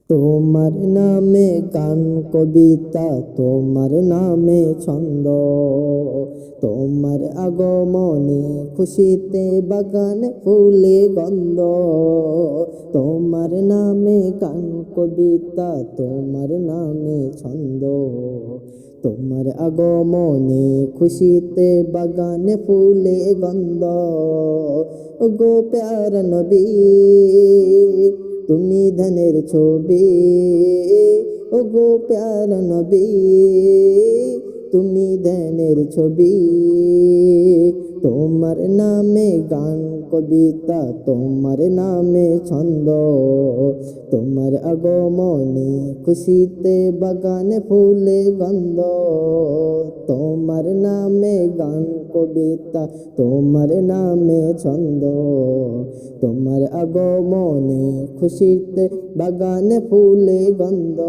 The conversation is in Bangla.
তোমার নামে গান কবিতা, তোমার নামে ছন্দ, তোমার আগমনে খুশিতে বাগান ফুলে গন্ধ। তোমার নামে গান কবিতা, তোমার নামে ছন্দ, তোমার আগমনে খুশিতে বাগান ফুলে গন্ধ। গো প্যারা নবী, তুমি ধানের ছবি, ও গো প্যারা নবী, তুমি ধ্যানের ছবি। তোমার নামে গান কবিতা, তোমার নামে ছন্দ, তোমার আগমনে খুশিতে বাগানে ফুলে গন্ধ। তোমার নামে গান কবিতা, তোমার নামে ছন্দ, তোমার আগমনে খুশিতে বাগানে ফুলে গন্ধ।